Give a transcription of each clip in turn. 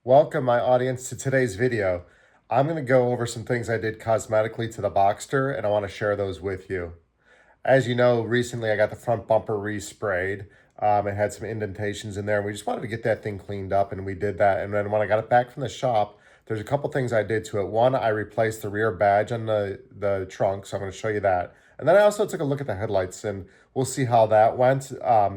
Welcome, my audience, to today's video. I'm going to go over some things I did cosmetically to the Boxster, and I want to share those with you. As you know, recently I got the front bumper resprayed. It had some indentations in there, and we just wanted to get that thing cleaned up, and we did that. And then when I got it back from the shop, there's a couple things I did to it. One, I replaced the rear badge on the trunk, so I'm going to show you that. And then I also took a look at the headlights, and we'll see how that went.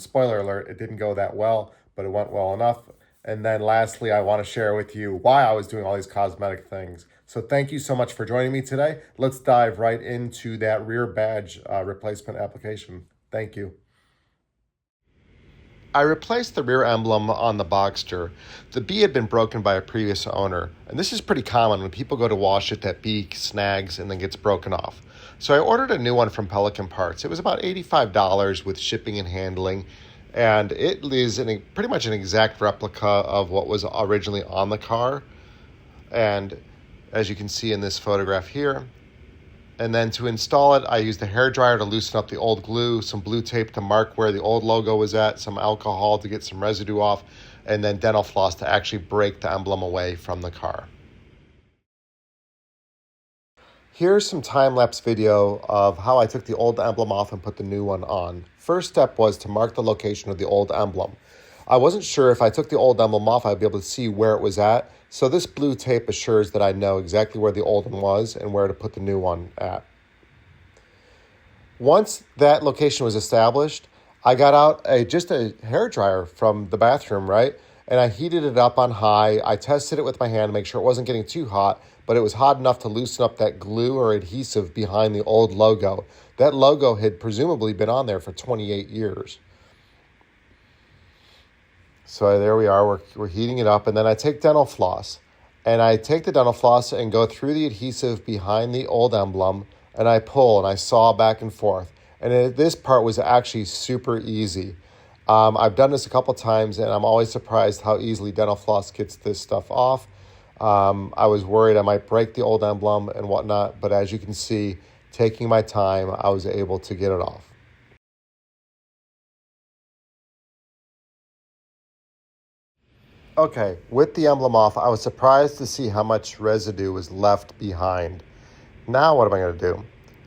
Spoiler alert, it didn't go that well, but it went well enough. And then lastly, I want to share with you why I was doing all these cosmetic things. So thank you so much for joining me today. Let's dive right into that rear badge replacement application. Thank you. I replaced the rear emblem on the Boxster. The B had been broken by a previous owner, and this is pretty common when people go to wash it, that B snags and then gets broken off. So I ordered a new one from Pelican Parts. It was about $85 with shipping and handling, and it is pretty much an exact replica of what was originally on the car. And as you can see in this photograph here. And then to install it, I used a hairdryer to loosen up the old glue, some blue tape to mark where the old logo was at, some alcohol to get some residue off, and then dental floss to actually break the emblem away from the car. Here's some time-lapse video of how I took the old emblem off and put the new one on. First step was to mark the location of the old emblem. I wasn't sure if I took the old emblem off, I'd be able to see where it was at. So this blue tape assures that I know exactly where the old one was and where to put the new one at. Once that location was established, I got out just a hairdryer from the bathroom, right? And I heated it up on high. I tested it with my hand to make sure it wasn't getting too hot, but it was hot enough to loosen up that glue or adhesive behind the old logo. That logo had presumably been on there for 28 years. So there we are, we're heating it up, and then I take dental floss. And I take the dental floss and go through the adhesive behind the old emblem, and I pull and I saw back and forth. And this part was actually super easy. I've done this a couple times, and I'm always surprised how easily dental floss gets this stuff off. I was worried I might break the old emblem and whatnot, but as you can see, taking my time, I was able to get it off. Okay, with the emblem off, I was surprised to see how much residue was left behind. Now what am I going to do?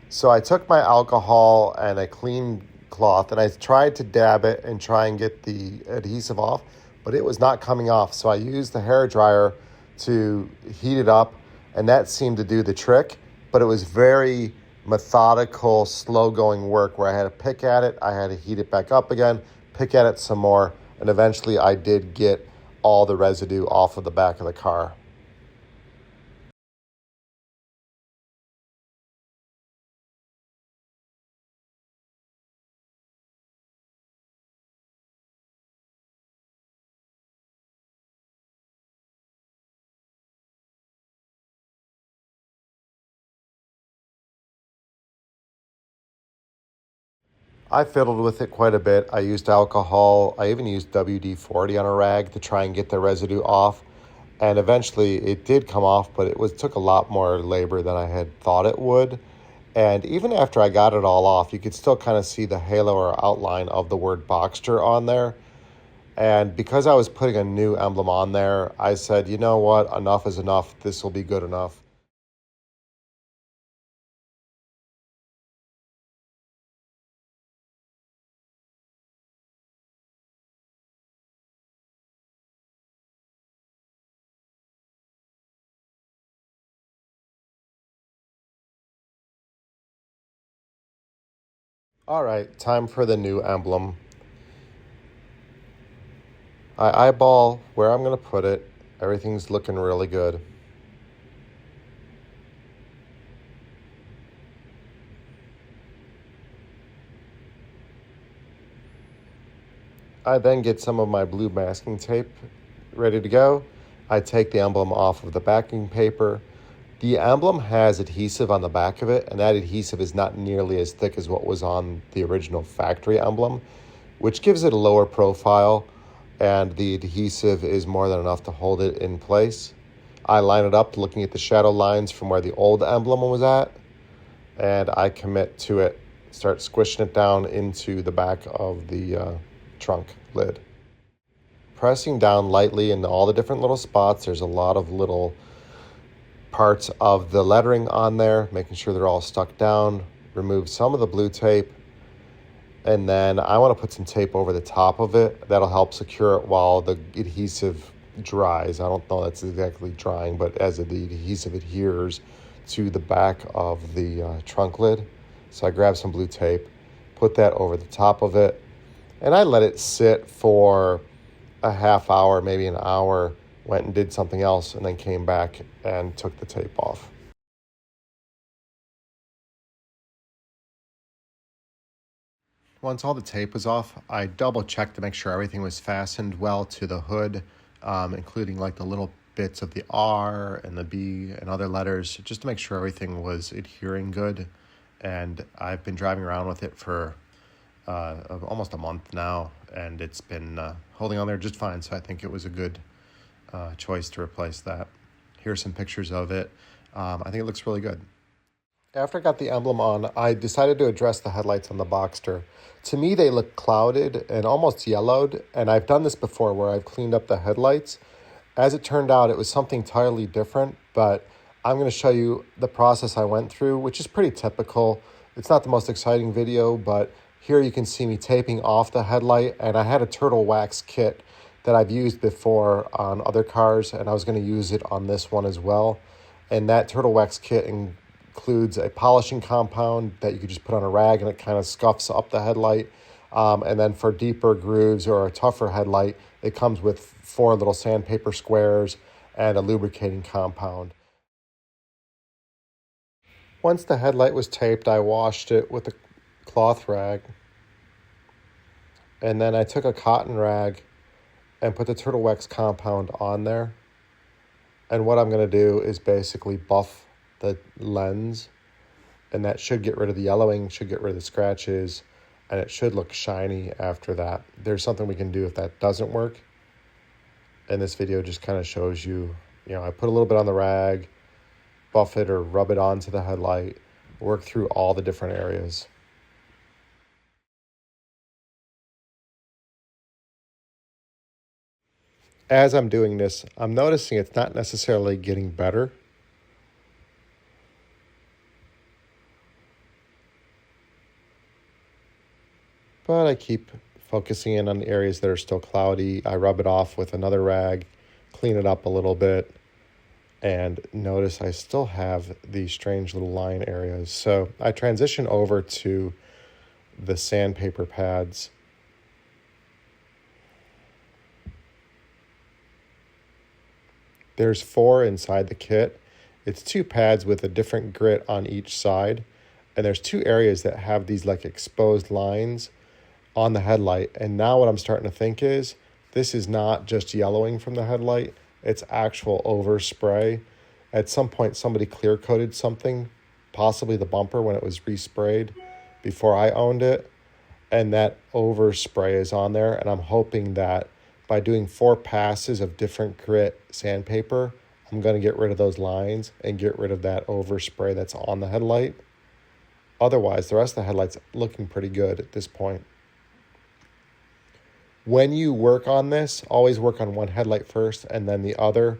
So I took my alcohol and a clean cloth, and I tried to dab it and try and get the adhesive off, but it was not coming off. So I used the hairdryer to heat it up, and that seemed to do the trick, but it was very methodical, slow-going work where I had to pick at it, I had to heat it back up again, pick at it some more, and eventually I did get all the residue off of the back of the car. I fiddled with it quite a bit. I used alcohol. I even used WD-40 on a rag to try and get the residue off. And eventually it did come off, but took a lot more labor than I had thought it would. And even after I got it all off, you could still kind of see the halo or outline of the word Boxster on there. And because I was putting a new emblem on there, I said, you know what, enough is enough. This will be good enough. All right, time for the new emblem. I eyeball where I'm going to put it. Everything's looking really good. I then get some of my blue masking tape ready to go. I take the emblem off of the backing paper. The emblem has adhesive on the back of it, and that adhesive is not nearly as thick as what was on the original factory emblem, which gives it a lower profile, and the adhesive is more than enough to hold it in place. I line it up looking at the shadow lines from where the old emblem was at, and I commit to it, start squishing it down into the back of the trunk lid. pressing down lightly in all the different little spots. There's a lot of little parts of the lettering on there, making sure they're all stuck down. Remove some of the blue tape, and then I want to put some tape over the top of it. That'll help secure it while the adhesive dries. I don't know that's exactly drying, but as the adhesive adheres to the back of the trunk lid. So I grabbed some blue tape, put that over the top of it, and I let it sit for a half hour, maybe an hour, went and did something else, and then came back and took the tape off. Once all the tape was off, I double checked to make sure everything was fastened well to the hood, including like the little bits of the R and the B and other letters, just to make sure everything was adhering good. And I've been driving around with it for almost a month now, and it's been holding on there just fine. So I think it was a good choice to replace that. Here's some pictures of it. I think it looks really good. After I got the emblem on, I decided to address the headlights on the Boxster. To me, they look clouded and almost yellowed, and I've done this before where I've cleaned up the headlights. As it turned out, it was something entirely different, but I'm going to show you the process I went through, which is pretty typical. It's not the most exciting video, but here you can see me taping off the headlight, and I had a turtle wax kit that I've used before on other cars, and I was going to use it on this one as well. And that turtle wax kit includes a polishing compound that you could just put on a rag, and it kind of scuffs up the headlight. And then for deeper grooves or a tougher headlight, it comes with 4 little sandpaper squares and a lubricating compound. Once the headlight was taped, I washed it with a cloth rag. And then I took a cotton rag and put the turtle wax compound on there. And what I'm going to do is basically buff the lens, and that should get rid of the yellowing, should get rid of the scratches, and it should look shiny after that. There's something we can do if that doesn't work. And this video just kind of shows you, I put a little bit on the rag, buff it or rub it onto the headlight, work through all the different areas. As I'm doing this, I'm noticing it's not necessarily getting better. But I keep focusing in on the areas that are still cloudy. I rub it off with another rag, clean it up a little bit, and notice I still have these strange little line areas. So I transition over to the sandpaper pads. There's 4 inside the kit. It's 2 pads with a different grit on each side. And there's 2 areas that have these like exposed lines on the headlight. And now what I'm starting to think is this is not just yellowing from the headlight, it's actual overspray. At some point somebody clear coated something, possibly the bumper when it was resprayed before I owned it, and that overspray is on there. And I'm hoping that by doing 4 passes of different grit sandpaper, I'm going to get rid of those lines and get rid of that overspray that's on the headlight. Otherwise, the rest of the headlight's looking pretty good at this point. When you work on this, always work on one headlight first and then the other.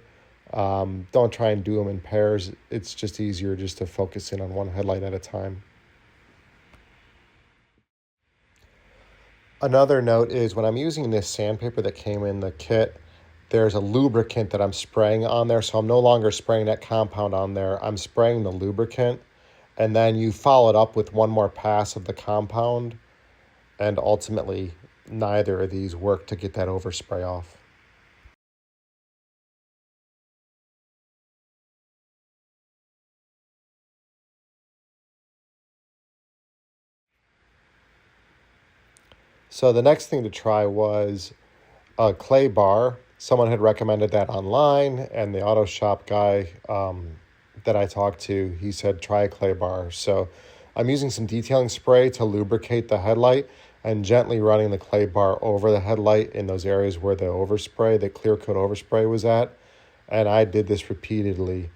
Don't try and do them in pairs. It's just easier just to focus in on one headlight at a time. Another note is when I'm using this sandpaper that came in the kit, there's a lubricant that I'm spraying on there. So I'm no longer spraying that compound on there. I'm spraying the lubricant. And then you follow it up with one more pass of the compound. And ultimately, neither of these work to get that overspray off. So the next thing to try was a clay bar. Someone had recommended that online, and the auto shop guy that I talked to, he said try a clay bar. So I'm using some detailing spray to lubricate the headlight and gently running the clay bar over the headlight in those areas where the overspray, the clear coat overspray was at. And I did this repeatedly,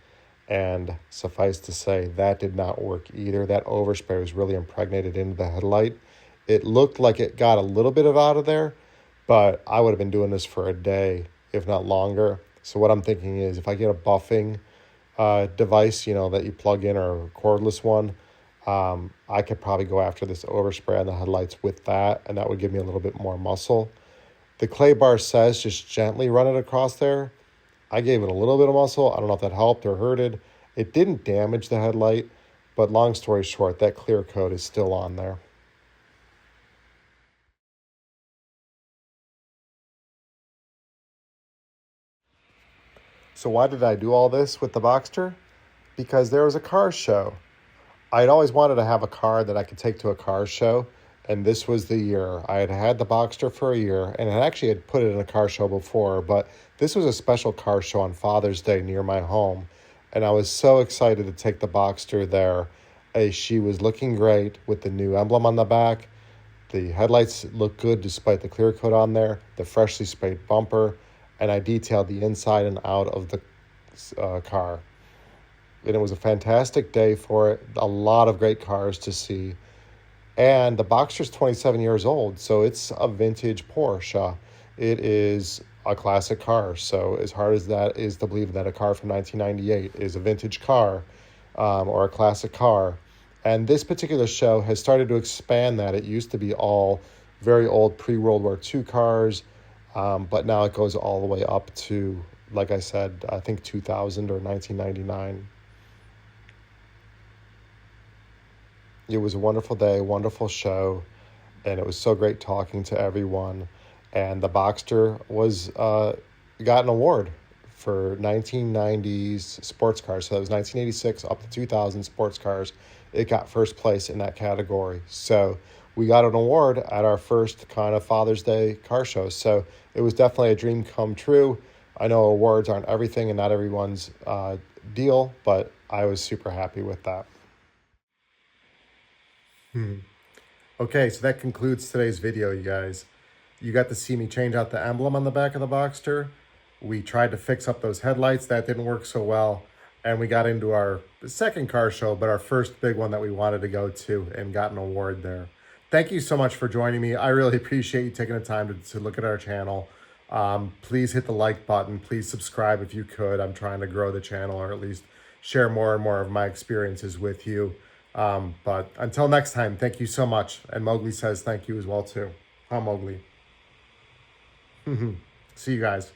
and suffice to say, that did not work either. That overspray was really impregnated into the headlight. It looked like it got a little bit of out of there, but I would have been doing this for a day, if not longer. So what I'm thinking is if I get a buffing device, that you plug in, or a cordless one, I could probably go after this overspray on the headlights with that, and that would give me a little bit more muscle. The clay bar says just gently run it across there. I gave it a little bit of muscle. I don't know if that helped or hurted. It didn't damage the headlight, but long story short, that clear coat is still on there. So why did I do all this with the Boxster? Because there was a car show. I'd always wanted to have a car that I could take to a car show, and this was the year. I had had the Boxster for a year, and I actually had put it in a car show before, but this was a special car show on Father's Day near my home, and I was so excited to take the Boxster there. She was looking great with the new emblem on the back. The headlights look good despite the clear coat on there, the freshly sprayed bumper, and I detailed the inside and out of the car. And it was a fantastic day for it. A lot of great cars to see. And the Boxster's 27 years old, so it's a vintage Porsche. It is a classic car. So as hard as that is to believe that a car from 1998 is a vintage car or a classic car. And this particular show has started to expand that. It used to be all very old pre-World War II cars, but now it goes all the way up to, like I said, I think 2000 or 1999. It was a wonderful day, wonderful show, and it was so great talking to everyone. And the Boxster got an award for 1990s sports cars. So that was 1986 up to 2000 sports cars. It got first place in that category. So we got an award at our first kind of Father's Day car show. So it was definitely a dream come true. I know awards aren't everything and not everyone's deal, but I was super happy with that. Okay, so that concludes today's video, you guys. You got to see me change out the emblem on the back of the Boxster. We tried to fix up those headlights. That didn't work so well. And we got into our second car show, but our first big one that we wanted to go to, and got an award there. Thank you so much for joining me. I really appreciate you taking the time to look at our channel. Please hit the like button. Please subscribe if you could. I'm trying to grow the channel, or at least share more and more of my experiences with you. But until next time, thank you so much. And Mowgli says thank you as well too. Huh, Mowgli? See you guys.